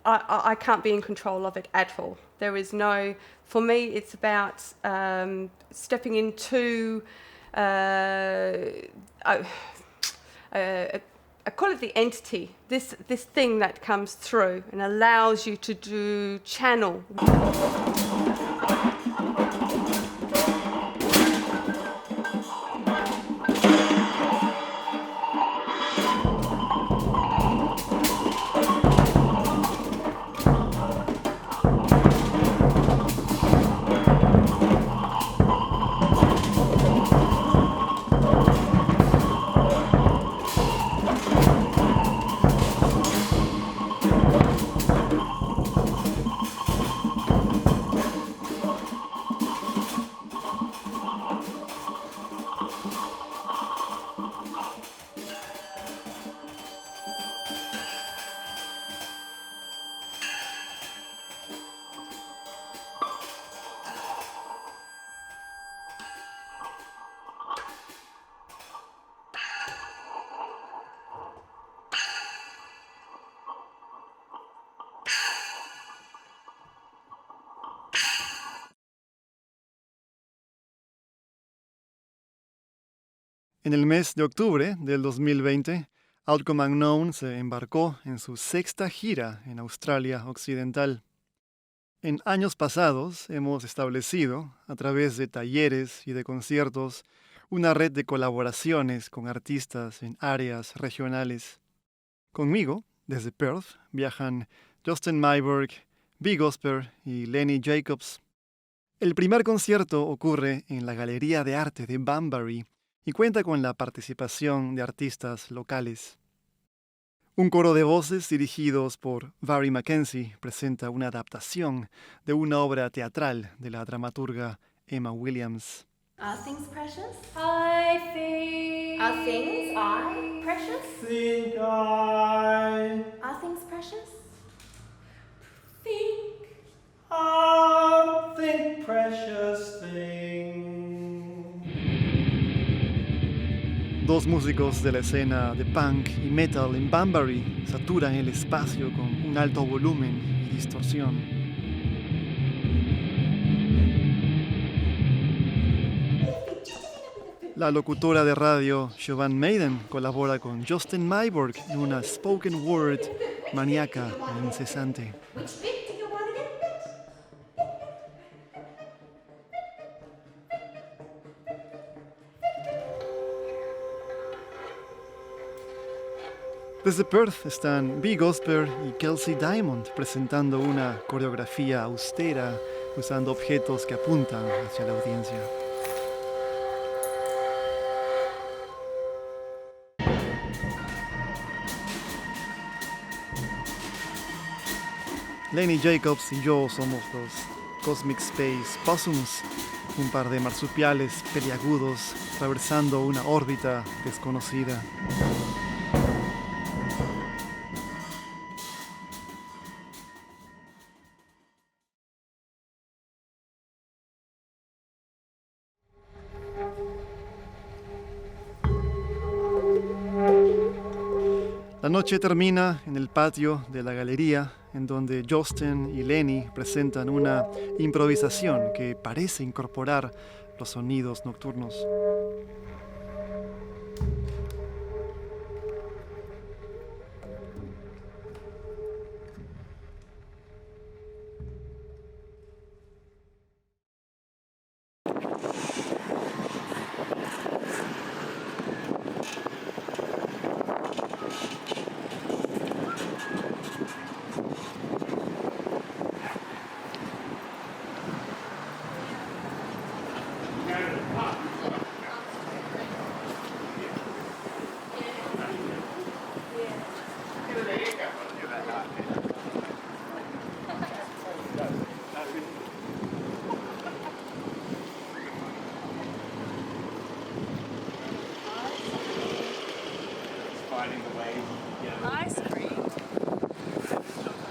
I can't be in control of it at all. There is no, for me, it's about stepping into, I call it the entity, this thing that comes through and allows you to do channel. En el mes de octubre del 2020, Outcome Unknown se embarcó en su sexta gira en Australia Occidental. En años pasados hemos establecido, a través de talleres y de conciertos, una red de colaboraciones con artistas en áreas regionales. Conmigo, desde Perth, viajan Josten Myburgh, Gospel y Lenny Jacobs. El primer concierto ocurre en la Galería de Arte de Bunbury y cuenta con la participación de artistas locales. Un coro de voces dirigidos por Barry Mackenzie presenta una adaptación de una obra teatral de la dramaturga Emma Williams. Are things precious? I think. Are things precious? Think I. Are things precious? Think precious thing. Dos músicos de la escena de punk y metal en Bunbury saturan el espacio con un alto volumen y distorsión. La locutora de radio Siobhan Maiden colabora con Josten Myburgh en una spoken word maníaca e incesante. Desde Perth están Gospel y Kelsey Diamond presentando una coreografía austera usando objetos que apuntan hacia la audiencia. Lenny Jacobs y yo somos los Cosmic Space Possums, un par de marsupiales peliagudos atravesando una órbita desconocida. La noche termina en el patio de la galería, en donde Josten y Lenny presentan una improvisación que parece incorporar los sonidos nocturnos. Ice cream.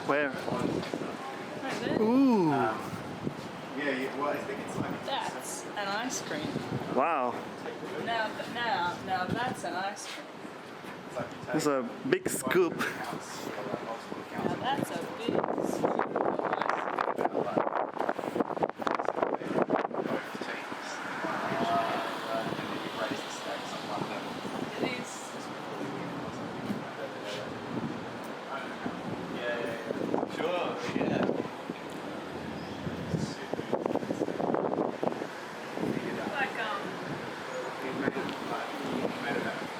Where? Right there. Ooh, Well, I think it's like. That's an ice cream. wow. Now that's an ice cream. It's a big scoop. Now That's a big screw. It is. Sure, yeah. Like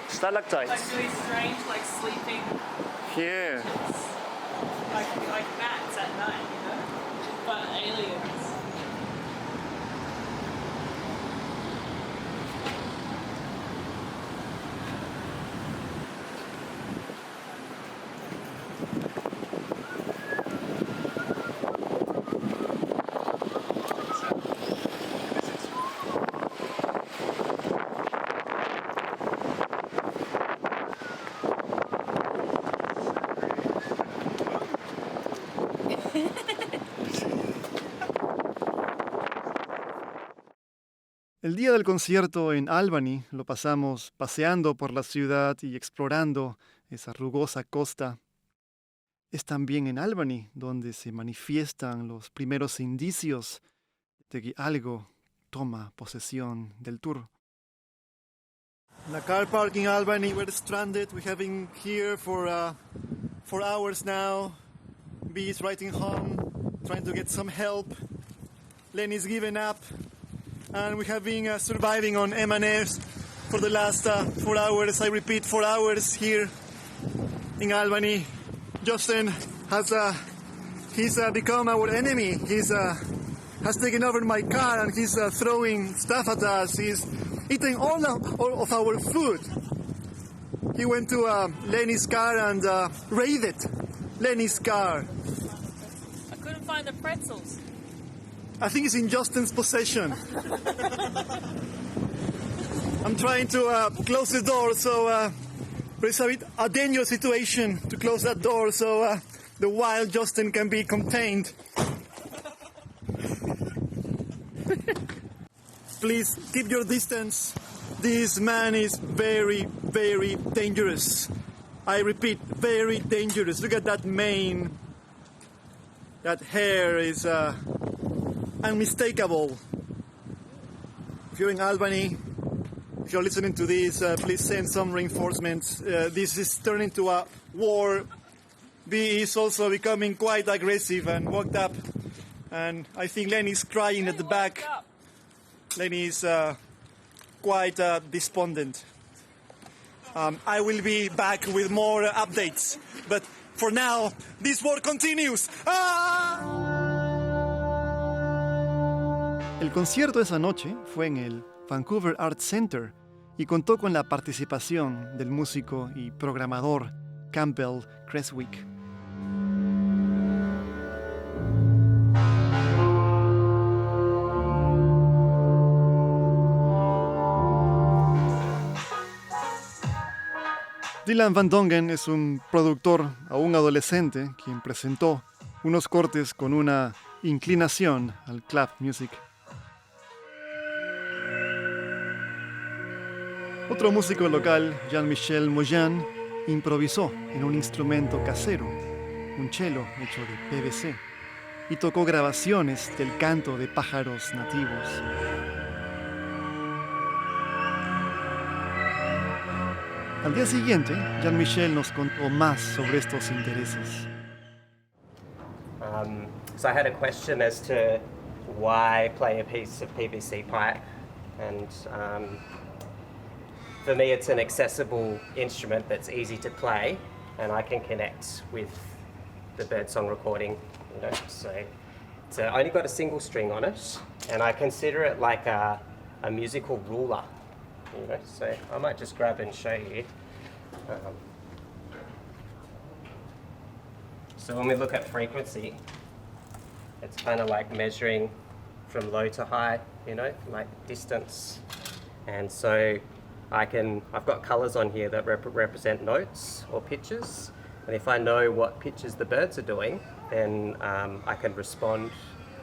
Stalactites. really strange, like sleeping, Here. like bats at night, you know, but aliens. El día del concierto en Albany lo pasamos paseando por la ciudad y explorando esa rugosa costa. Es también en Albany donde se manifiestan los primeros indicios de que algo toma posesión del tour. In the car park in Albany, we're stranded. We have been here for hours now. B is writing home, trying to get some help. Lenny's given up. And we have been surviving on M&S for the last 4 hours. I repeat, 4 hours here in Albany. Josten he's become our enemy. Has taken over my car and he's throwing stuff at us. He's eating all of our food. He went to Lenny's car and raided Lenny's car. I couldn't find the pretzels. I think it's in Josten's possession. I'm trying to close the door, so it's a dangerous situation to close that door so the wild Josten can be contained. Please keep your distance. This man is very, very dangerous. I repeat, very dangerous. Look at that mane. That hair is unmistakable. If you're in Albany, if you're listening to this, please send some reinforcements. This is turning to a war. B is also becoming quite aggressive and worked up. And I think Lenny's crying at the back. Lenny's quite despondent. I will be back with more updates. But for now, this war continues. ¡Ah! El concierto esa noche fue en el Vancouver Arts Center y contó con la participación del músico y programador Campbell Creswick. Dylan Van Dongen es un productor aún adolescente quien presentó unos cortes con una inclinación al clap music. Otro músico local, Jean-Michel Moyan, improvisó en un instrumento casero, un cello hecho de PVC, y tocó grabaciones del canto de pájaros nativos. Al día siguiente, Jean-Michel nos contó más sobre estos intereses. So I had a question as to why play a piece of PVC pipe, and for me it's an accessible instrument that's easy to play and I can connect with the birdsong recording, you know, so it's only got a single string on it and I consider it like a musical ruler, you know, so I might just grab and show you. So when we look at frequency, it's kind of like measuring from low to high, you know, like distance. And so I've got colours on here that represent notes or pitches. And if I know what pitches the birds are doing, then I can respond.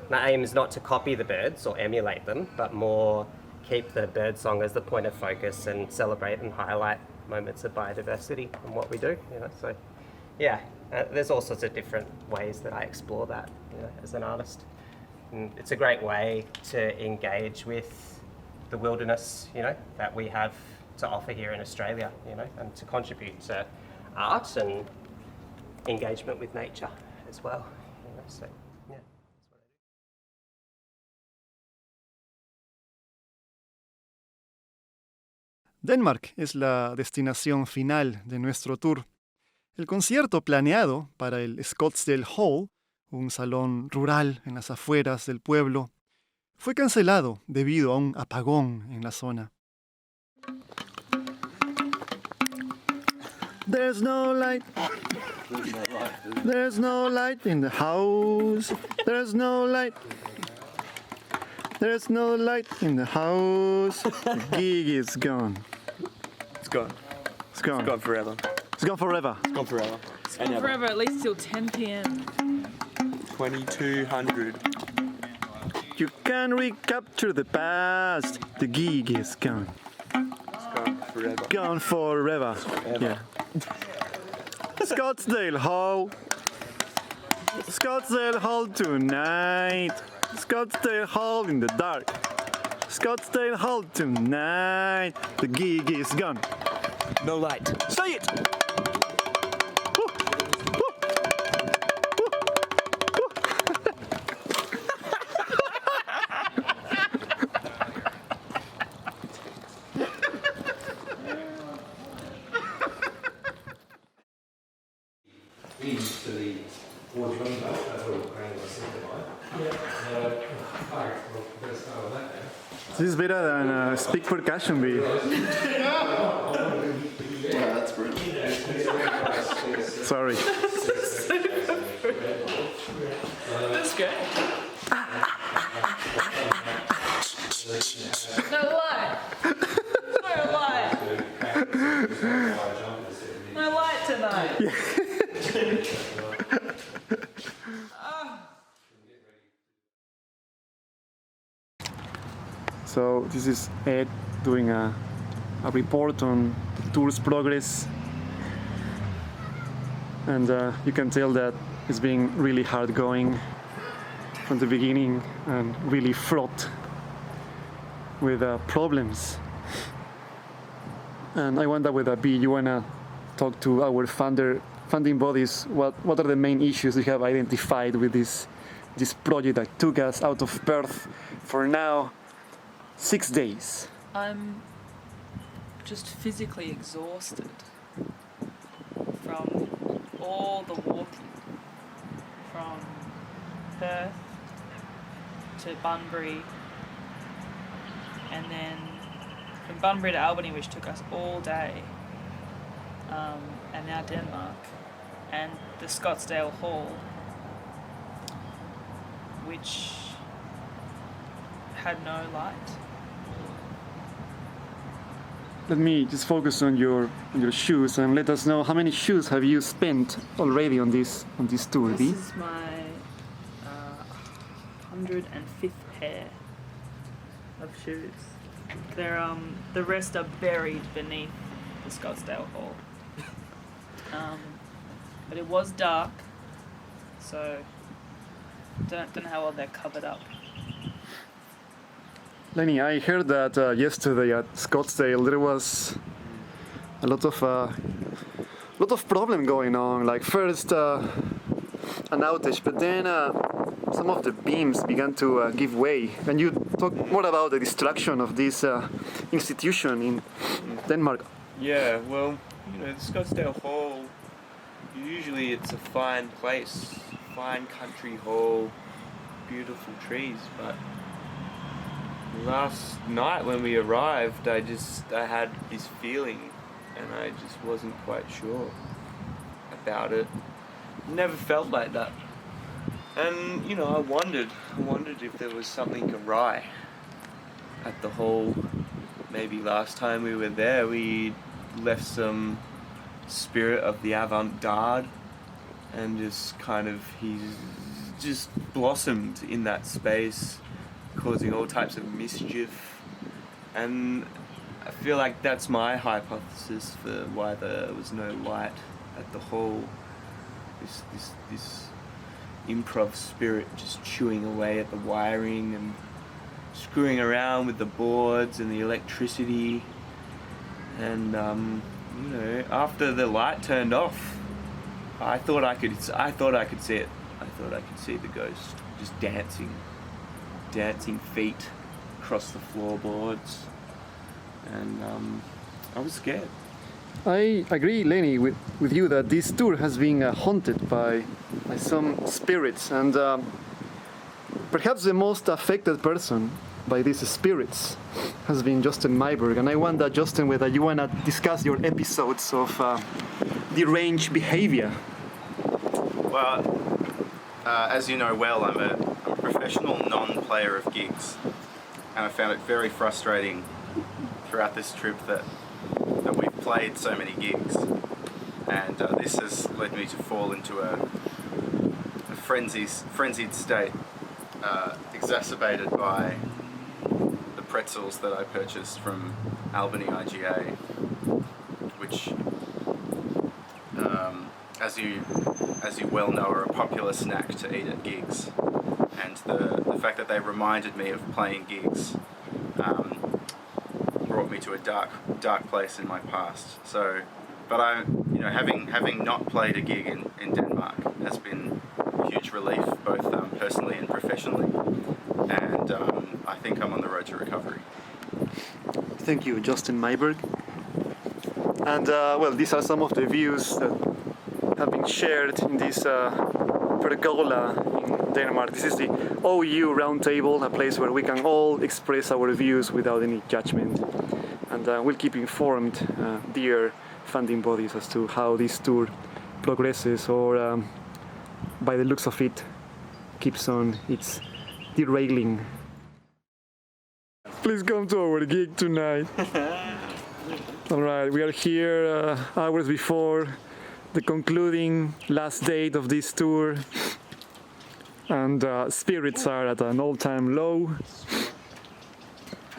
My aim is not to copy the birds or emulate them, but more keep the bird song as the point of focus and celebrate and highlight moments of biodiversity and what we do, you know. So yeah, there's all sorts of different ways that I explore that, you know, as an artist. And it's a great way to engage with the wilderness, you know, that we have to offer here in Australia, you know, and to contribute to art and engagement with nature as well, you know, so yeah. Denmark es la destinación final de nuestro tour. El concierto planeado para el Scottsdale Hall, un salón rural en las afueras del pueblo, fue cancelado debido a un apagón en la zona. There's no light. There's no light in the house. There's no light. There's no light in the house. The gig is gone. It's gone. It's gone. It's gone forever. It's gone forever. It's gone forever. It's gone forever, at least till 10 p.m. 2200. You can recapture the past. The gig is gone. It's gone forever. Gone forever. Yeah. Scottsdale Hall. Scottsdale Hall tonight. Scottsdale Hall in the dark. Scottsdale Hall tonight. The gig is gone. No light. Say it! This is better than speak percussion beat. That's brilliant. Sorry. That's great. No light. No light. No light tonight. So this is Ed doing a report on the tour's progress, and you can tell that it's been really hard going from the beginning and really fraught with problems. And I wonder whether B, you wanna talk to our funding bodies. What are the main issues you have identified with this project that took us out of Perth for now 6 days? I'm just physically exhausted from all the walking from Perth to Bunbury, and then from Bunbury to Albany, which took us all day, and now Denmark, and the Scottsdale Hall, which had no light. Let me just focus on your shoes and let us know how many shoes have you spent already on this tour, This B? is my 105th pair of shoes. They're the rest are buried beneath the Scottsdale Hall. But it was dark, so don't know how well they're covered up. Lenny, I heard that yesterday at Scottsdale there was a lot of problem going on. Like first an outage, but then some of the beams began to give way. Can you talk more about the destruction of this institution in Denmark? Yeah, well, you know, the Scottsdale Hall, usually it's a fine place, fine country hall, beautiful trees, but last night when we arrived, I had this feeling and I just wasn't quite sure about it. Never felt like that. And, you know, I wondered if there was something awry at the hall. Maybe last time we were there, we left some spirit of the avant-garde and he's just blossomed in that space, causing all types of mischief. And I feel like that's my hypothesis for why there was no light at the hall. this improv spirit just chewing away at the wiring and screwing around with the boards and the electricity. And you know, after the light turned off, I thought I could see it. I thought I could see the ghost just dancing feet across the floorboards, and I was scared. I agree, Lenny, with you that this tour has been haunted by some spirits, and perhaps the most affected person by these spirits has been Josten Myburgh. And I wonder, Josten, whether you want to discuss your episodes of deranged behavior. Well, as you know well, I'm a professional non-player of gigs, and I found it very frustrating throughout this trip that we've played so many gigs, and this has led me to fall into a frenzied state, exacerbated by the pretzels that I purchased from Albany IGA, which, as you well know, are a popular snack to eat at gigs, and the fact that they reminded me of playing gigs brought me to a dark place in my past. So, but having not played a gig in Denmark has been a huge relief, both personally and professionally, and I think I'm on the road to recovery. Thank you, Josten Myburgh. And well, these are some of the views that have been shared in this pergola in Denmark. This is the OU Roundtable, a place where we can all express our views without any judgment. And we'll keep informed, dear funding bodies, as to how this tour progresses, or by the looks of it, keeps on its derailing. Please come to our gig tonight. All right, we are here hours before the concluding last date of this tour, and spirits are at an all-time low.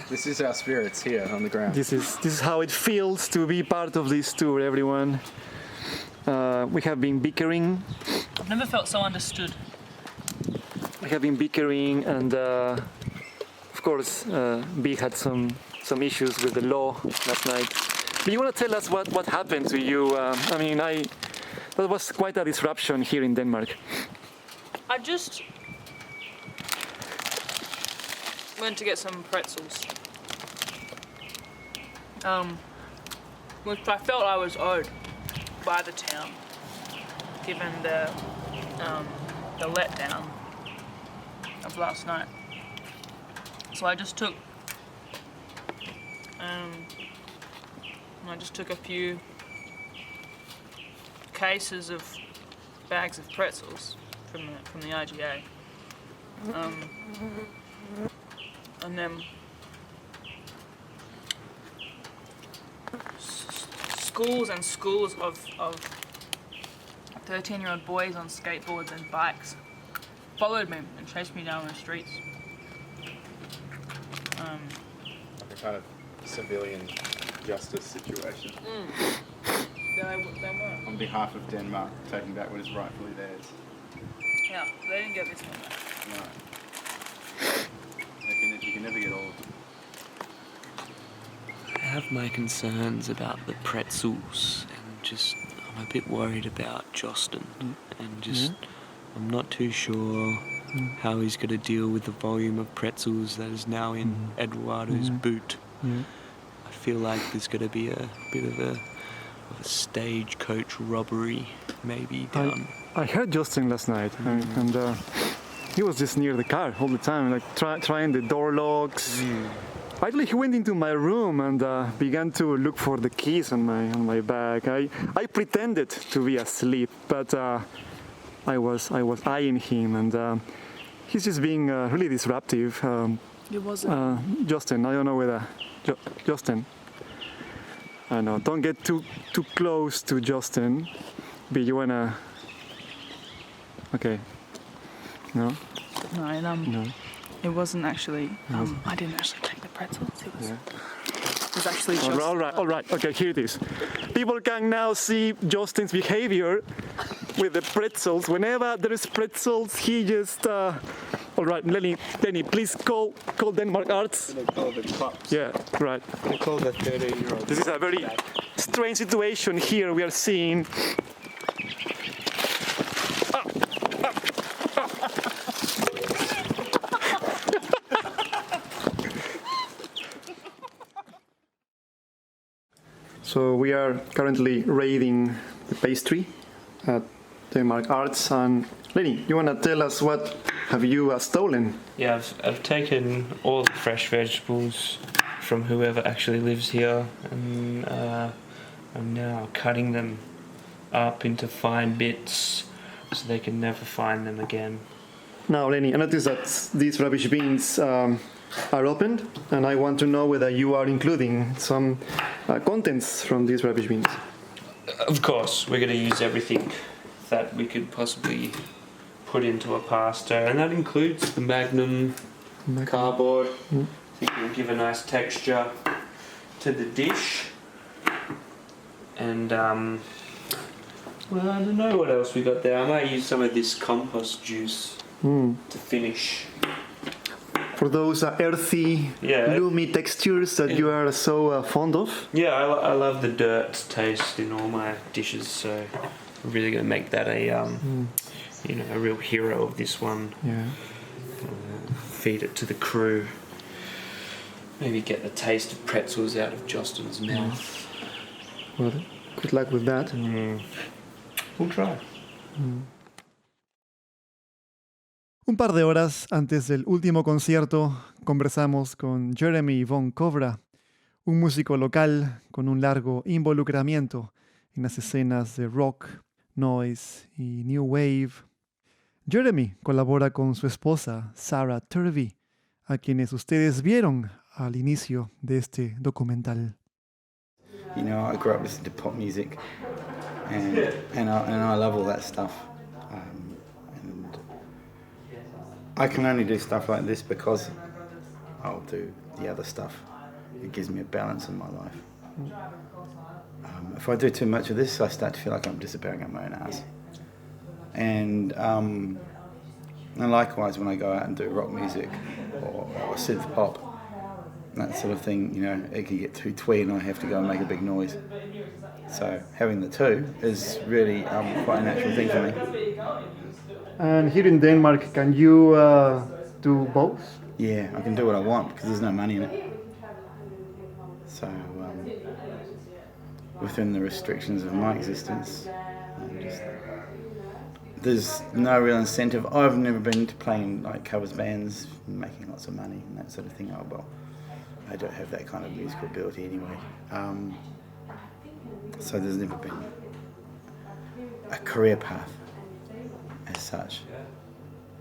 This is our spirits here on the ground. This is how it feels to be part of this tour, everyone. We have been bickering. I've never felt so understood. We have been bickering, and of course, B had some issues with the law last night. But you want to tell us what happened to you? That was quite a disruption here in Denmark. I just went to get some pretzels, which I felt I was owed by the town, given the letdown of last night. So I just took a few cases of bags of pretzels from the IGA, and then schools and schools of 13-year-old boys on skateboards and bikes followed me and chased me down the streets. Like a kind of civilian justice situation. They were. On behalf of Denmark, taking back what is rightfully theirs. Yeah, they didn't get this one back. No. You can never get all of them. I have my concerns about the pretzels, and I'm a bit worried about Josten, and I'm not too sure how he's going to deal with the volume of pretzels that is now in Eduardo's boot. I feel like there's going to be a bit of a stagecoach robbery, maybe down. I heard Josten last night, and he was just near the car all the time, like trying the door locks. Actually, he went into my room and began to look for the keys on my bag. I pretended to be asleep, but I was eyeing him, and he's just being really disruptive. It wasn't. Josten, I don't know whether Josten. I know. Don't get too close to Josten. But you wanna? Okay. No. No, No. it wasn't actually. I didn't actually take the pretzels. It was actually just. All right. Okay, here it is. people can now see Josten's behavior with the pretzels. Whenever there is pretzels, he just... all right, Lenny, please call Denmark Arts. They call the cops. Yeah, right. They call the 13-year-old. This is a very strange situation here we are seeing. So we are currently raiding the pastry at Denmark Arts. And Lenny, you want to tell us what have you stolen? Yeah, I've taken all the fresh vegetables from whoever actually lives here, and I'm now cutting them up into fine bits so they can never find them again. Now, Lenny, I noticed that these rubbish bins are opened, and I want to know whether you are including some contents from these rubbish bins. Of course, we're going to use everything that we could possibly put into a pasta, and that includes the Magnum cardboard. I think it'll give a nice texture to the dish. And well, I don't know what else we got there. I might use some of this compost juice to finish. For those earthy, loomy textures that you are so fond of. Yeah, I love the dirt taste in all my dishes, so I'm really going to make that a real hero of this one. Yeah. Feed it to the crew. Maybe get the taste of pretzels out of Josten's mouth. Well, good luck with that. We'll try. Un par de horas antes del último concierto, conversamos con Jeremy von Kovra, un músico local con un largo involucramiento en las escenas de rock, noise y new wave. Jeremy colabora con su esposa, Sarah Turvey, a quienes ustedes vieron al inicio de este documental. You know, I grew up listening to pop music, and I love all that stuff. And I can only do stuff like this because I'll do the other stuff. It gives me a balance in my life. If I do too much of this, I start to feel like I'm disappearing up my own ass. And likewise, when I go out and do rock music or synth pop, that sort of thing, you know, it can get too twee and I have to go and make a big noise. So having the two is really quite a natural thing for me. And here in Denmark, can you do both? Yeah, I can do what I want because there's no money in it. So within the restrictions of my existence, there's no real incentive. I've never been to playing like covers bands, making lots of money and that sort of thing. Oh well, I don't have that kind of musical ability anyway. So there's never been a career path as such.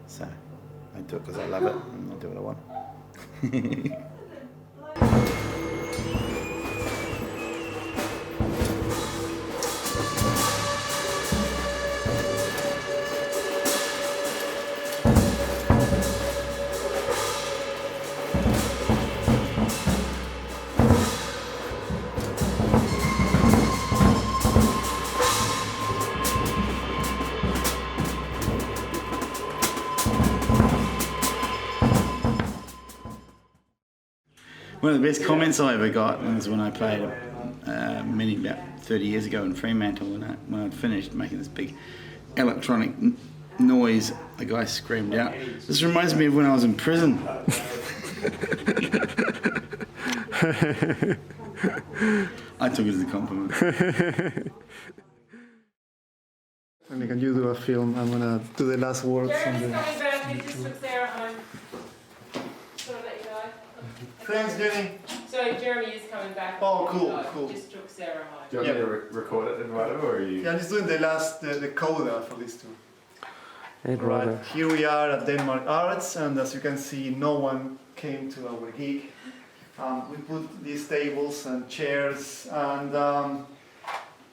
So I do it because I love it and I do what I want. One of the best comments I ever got was when I played about 30 years ago in Fremantle. When I'd finished making this big electronic noise, a guy screamed out, "This reminds me of when I was in prison." I took it as a compliment. And can you do a film? I'm gonna do the last words. Jeremy's coming back. He just took Sarah home. Just want to let you know. Thanks, Jenny. So Jeremy is coming back. Oh, cool. Just took Sarah home. Do you want me to record it, Eduardo, or are you? Yeah, I'm just doing the coda for these two. Eduardo. Right, here we are at Denmark Arts, and as you can see, no one came to our gig. We put these tables and chairs, and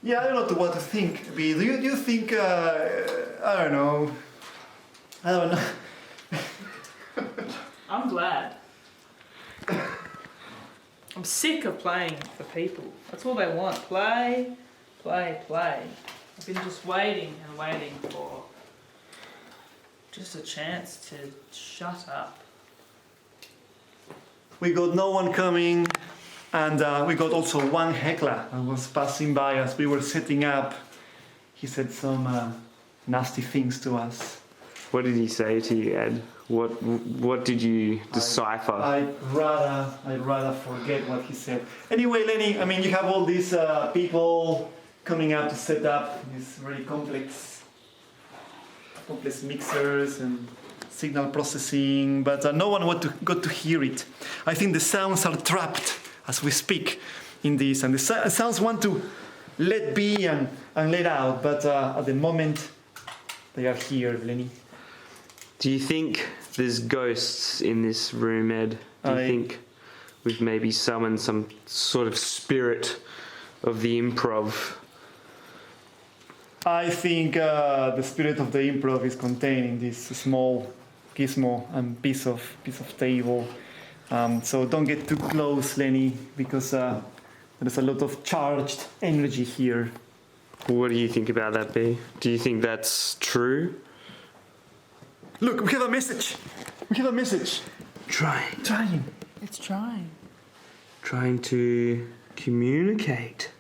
yeah, I don't know what to think. Do you think? I don't know. I'm glad. I'm sick of playing for people. That's all they want. Play, Play. I've been just waiting and waiting for just a chance to shut up. We got no one coming, and we got also one heckler that was passing by as we were setting up. He said some nasty things to us. What did he say to you, Ed? What did you decipher? I'd rather forget what he said. Anyway, Lenny, I mean, you have all these people coming out to set up these very complex mixers and signal processing, but no one got to hear it. I think the sounds are trapped as we speak in this, and the sounds want to let be and let out, but at the moment they are here, Lenny. Do you think there's ghosts in this room, Ed? Do you think we've maybe summoned some sort of spirit of the improv? I think the spirit of the improv is contained in this small gizmo and piece of table. So don't get too close, Lenny, because there's a lot of charged energy here. What do you think about that, B? Do you think that's true? Look, we have a message. Trying. It's trying. Trying to communicate.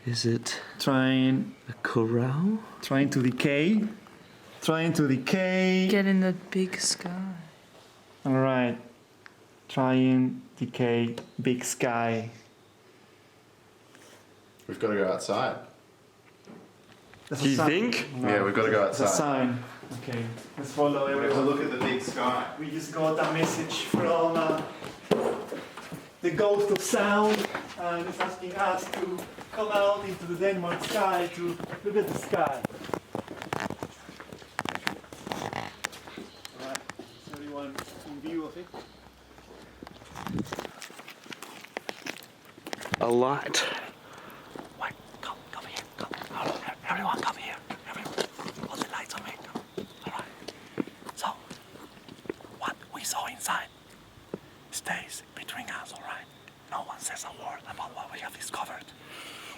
Is it Trying a corral? to decay. Get in the big sky. All right. Trying, decay, big sky. We've got to go outside. That's Do a you sign. think? Yeah, we've got to go That's a outside. sign. Okay, let's follow We have to everyone. look at the big sky. We just got a message from the ghost of sound, and it's asking us to come out into the Denmark sky to look at the sky. Alright, is everyone in view of it? A light. Wait, come here, come. Everyone come here. Everyone, all the lights on me. Alright. So, what we saw inside stays between us, alright? No one says a word about what we have discovered.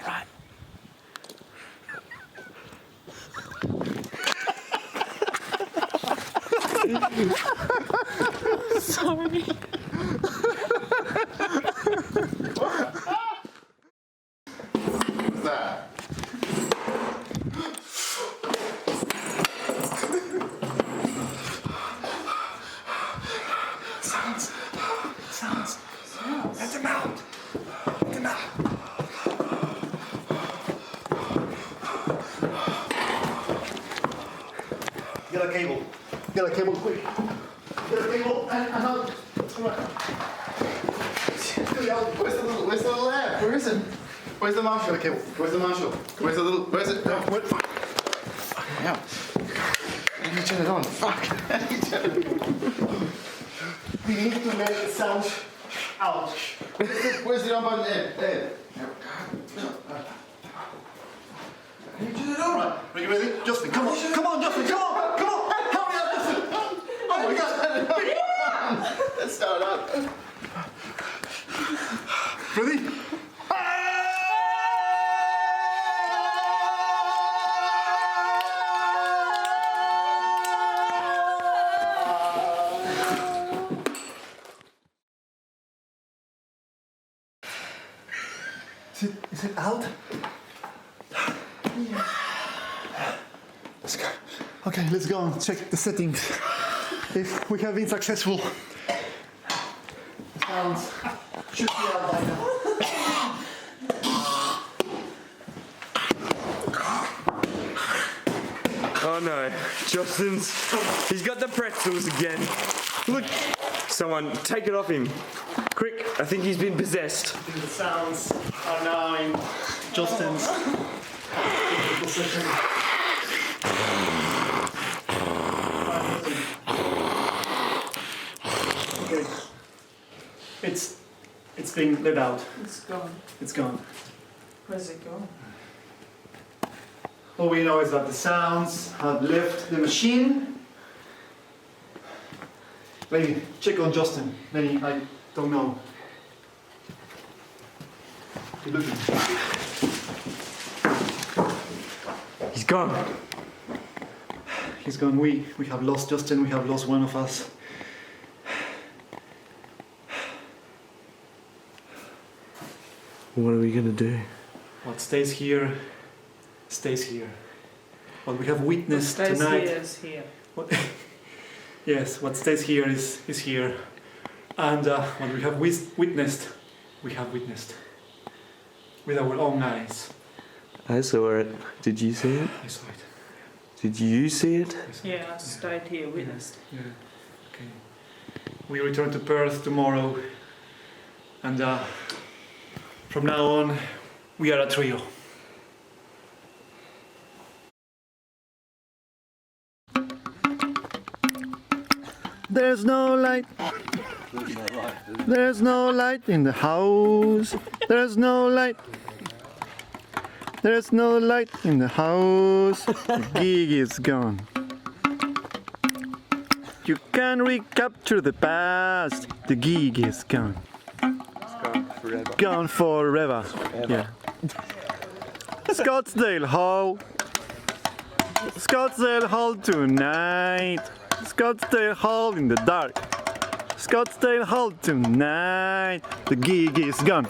Alright? Sorry. What's that? Sounds. Let them out. Get a cable. Get a cable quick. Get a cable and out. Alright. Where's the little lamp? Where is it? Where's the marshal? Get a cable. Where's the marshal? Where's it? Oh, what? Yeah. How do you turn it on? Fuck. How do you turn it on? We need to make the sound out. Where's the on button? Ed. How do you turn it on? Right, are you ready? Justin, come on, Justin, come on! Hurry up, Justin! Oh my God! Let's start it up. Ready? Is it out? Let's go. Okay, let's go and check the settings. If we have been successful. The sounds should be out by now. Oh no, he's got the pretzels again. Look, someone take it off him. Quick, I think he's been possessed. The sounds are now in Justin's possession. Okay. It's being let out. It's gone. It's gone. Where's it gone? All we know is that the sounds have left the machine. Lenny, check on Justin. Lenny, I don't know. He's gone. He's gone. We have lost Josten. We have lost one of us. What are we gonna do? What stays here, stays here. What we have witnessed Stays tonight. here is here. What, yes, what stays here is here. And what we have witnessed, we have witnessed. With our own eyes. I saw it. Did you see it? I saw it. Did you see it? Yeah, I stayed here, witnessed. Yeah. Okay. We return to Perth tomorrow. And from now on, we are a trio. There's no light. There's no light in the house. There's no light. There's no light in the house. The gig is gone. You can't recapture the past. The gig is gone. It's gone forever. Gone forever. Yeah. Scottsdale Hall. Scottsdale Hall tonight. Scottsdale Hall in the dark. Scottsdale Hall tonight. The gig is gone.